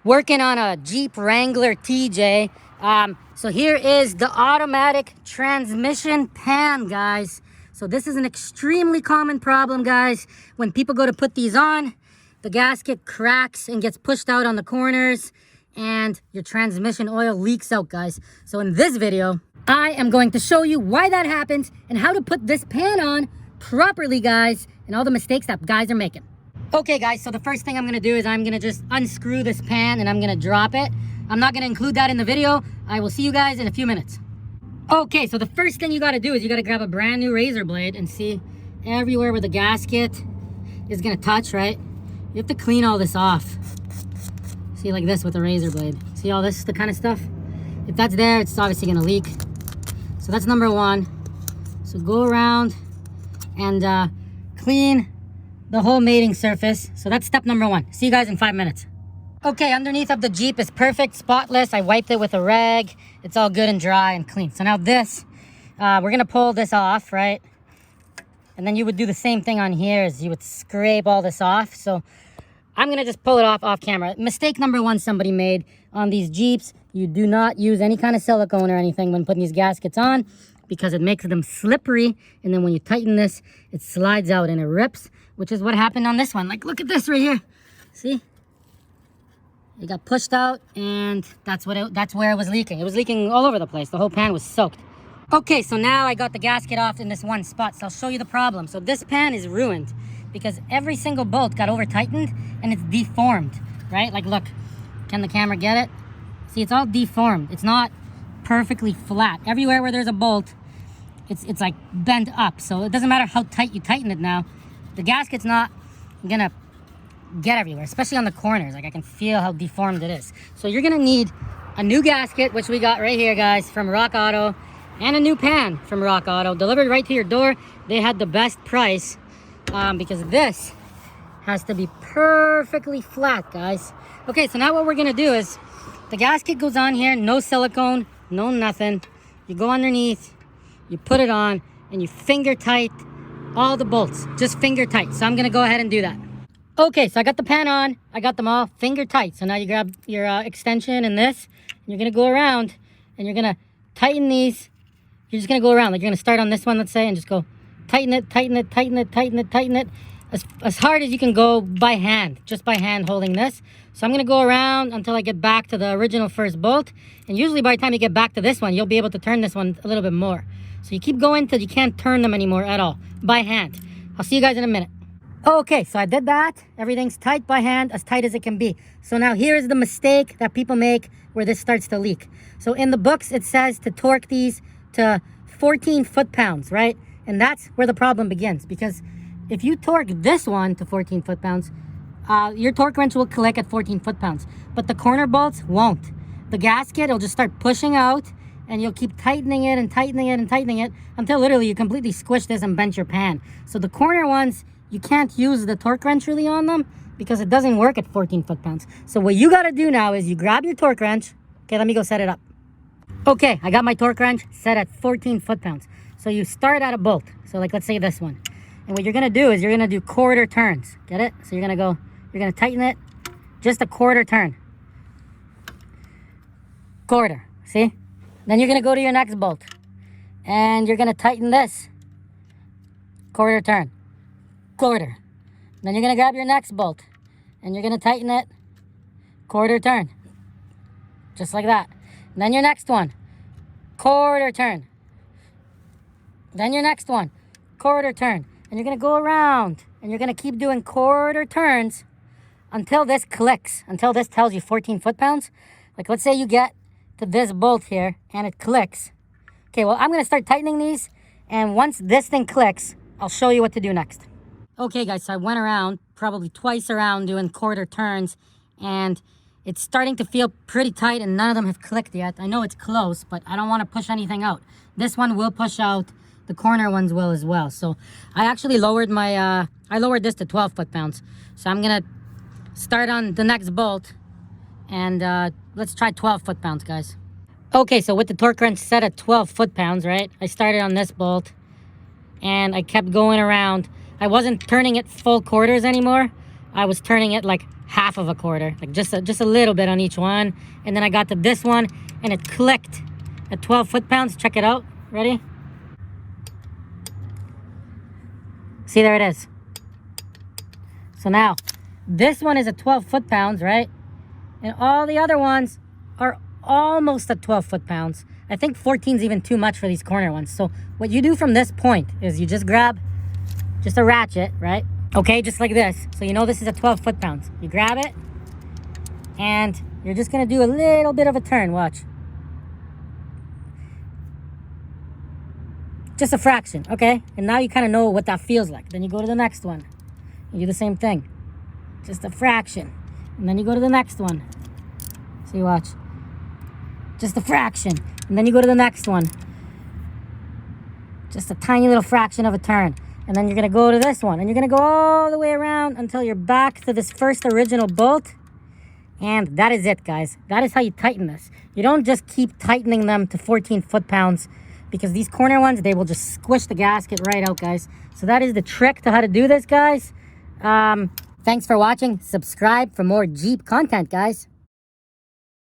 Working on a Jeep Wrangler TJ. So here is the automatic transmission pan, guys. So this is an extremely common problem, guys. When people go to put these on, the gasket cracks and gets pushed out on the corners and your transmission oil leaks out, guys. So in this video, I am going to show you why that happens and how to put this pan on properly, guys, and all the mistakes that guys are making. Okay, guys, so the first thing I'm going to do is I'm going to just unscrew this pan and I'm going to drop it. I'm not going to include that in the video. I will see you guys in a few minutes. Okay, so the first thing you got to do is you got to grab a brand new razor blade and see everywhere where the gasket is going to touch, right? You have to clean all this off. See, like this with a razor blade. See all this, the kind of stuff? If that's there, it's obviously going to leak. So that's number one. So go around and clean the whole mating surface. So that's step number one. See you guys in 5 minutes. Okay, underneath of the Jeep is perfect, spotless. I wiped it with a rag. It's all good and dry and clean. So now this, we're gonna pull this off, right? And then you would do the same thing on here, is you would scrape all this off. So I'm gonna just pull it off camera. Mistake number one somebody made on these Jeeps: you do not use any kind of silicone or anything when putting these gaskets on, because it makes them slippery, and then when you tighten this, it slides out and it rips, which is what happened on this one. Like, look at this right here. See? It got pushed out, and that's where it was leaking. It was leaking all over the place. The whole pan was soaked. Okay, so now I got the gasket off in this one spot, so I'll show you the problem. So this pan is ruined because every single bolt got over-tightened and it's deformed, right? Like, look, can the camera get it? See, it's all deformed. It's not perfectly flat. Everywhere where there's a bolt, it's like bent up. So it doesn't matter how tight you tighten it now, the gasket's not gonna get everywhere, especially on the corners. Like, I can feel how deformed it is. So you're gonna need a new gasket, which we got right here, guys, from Rock Auto, and a new pan from Rock Auto, delivered right to your door. They had the best price because this has to be perfectly flat, guys. Okay, so now what we're gonna do is the gasket goes on here, no silicone, no nothing. You go underneath, you put it on, and you finger tight all the bolts, just finger tight. So I'm gonna go ahead and do that. Okay, so I got the pan on, I got them all finger tight. So now you grab your extension and this, and you're gonna go around and you're gonna tighten these. You're just gonna go around, like you're gonna start on this one, let's say, and just go tighten it, tighten it, tighten it, tighten it, tighten it, as hard as you can go by hand, just by hand holding this. So I'm gonna go around until I get back to the original first bolt, and usually by the time you get back to this one, you'll be able to turn this one a little bit more. So you keep going till you can't turn them anymore at all, by hand. I'll see you guys in a minute. Okay, so I did that. Everything's tight by hand, as tight as it can be. So now here is the mistake that people make where this starts to leak. So in the books, it says to torque these to 14 foot-pounds, right? And that's where the problem begins, because if you torque this one to 14 foot-pounds, your torque wrench will click at 14 foot-pounds, but the corner bolts won't. The gasket will just start pushing out, and you'll keep tightening it and tightening it and tightening it until literally you completely squish this and bent your pan. So the corner ones, you can't use the torque wrench really on them because it doesn't work at 14 foot-pounds. So what you gotta do now is you grab your torque wrench. Okay, let me go set it up. Okay, I got my torque wrench set at 14 foot-pounds. So you start at a bolt. So like, let's say this one. And what you're gonna do is you're gonna do quarter turns. Get it? So you're gonna tighten it just a quarter turn. Quarter, see? Then you're gonna go to your next bolt and you're gonna tighten this. Quarter turn. Quarter. Then you're gonna grab your next bolt and you're gonna tighten it. Quarter turn. Just like that. And then your next one. Quarter turn. Then your next one. Quarter turn. And you're gonna go around and you're gonna keep doing quarter turns until this clicks, until this tells you 14 foot-pounds. Like, let's say you get to this bolt here and it clicks. Okay, well, I'm gonna start tightening these, and once this thing clicks, I'll show you what to do next. Okay, guys, so I went around, probably twice around, doing quarter turns, and it's starting to feel pretty tight, and none of them have clicked yet. I know it's close, but I don't want to push anything out. This one will push out. The corner ones will as well. So I actually lowered my, I lowered this to 12 foot-pounds. So I'm gonna start on the next bolt, and let's try 12 foot-pounds, guys. Okay, so with the torque wrench set at 12 foot-pounds, right? I started on this bolt, and I kept going around. I wasn't turning it full quarters anymore. I was turning it like half of a quarter, like just a little bit on each one. And then I got to this one and it clicked at 12 foot-pounds. Check it out. Ready? See, there it is. So now, this one is at 12 foot-pounds, right? And all the other ones are almost at 12 foot-pounds. I think 14 is even too much for these corner ones. So what you do from this point is you just grab just a ratchet, right? Okay, just like this. So you know this is at 12 foot-pounds. You grab it, and you're just gonna do a little bit of a turn, watch. Just a fraction, okay? And now you kind of know what that feels like. Then you go to the next one. You do the same thing. Just a fraction. And then you go to the next one. So you watch. Just a fraction. And then you go to the next one. Just a tiny little fraction of a turn. And then you're going to go to this one. And you're going to go all the way around until you're back to this first original bolt. And that is it, guys. That is how you tighten this. You don't just keep tightening them to 14 foot-pounds, because these corner ones, they will just squish the gasket right out, guys. So that is the trick to how to do this, guys. Thanks for watching. Subscribe for more Jeep content, guys.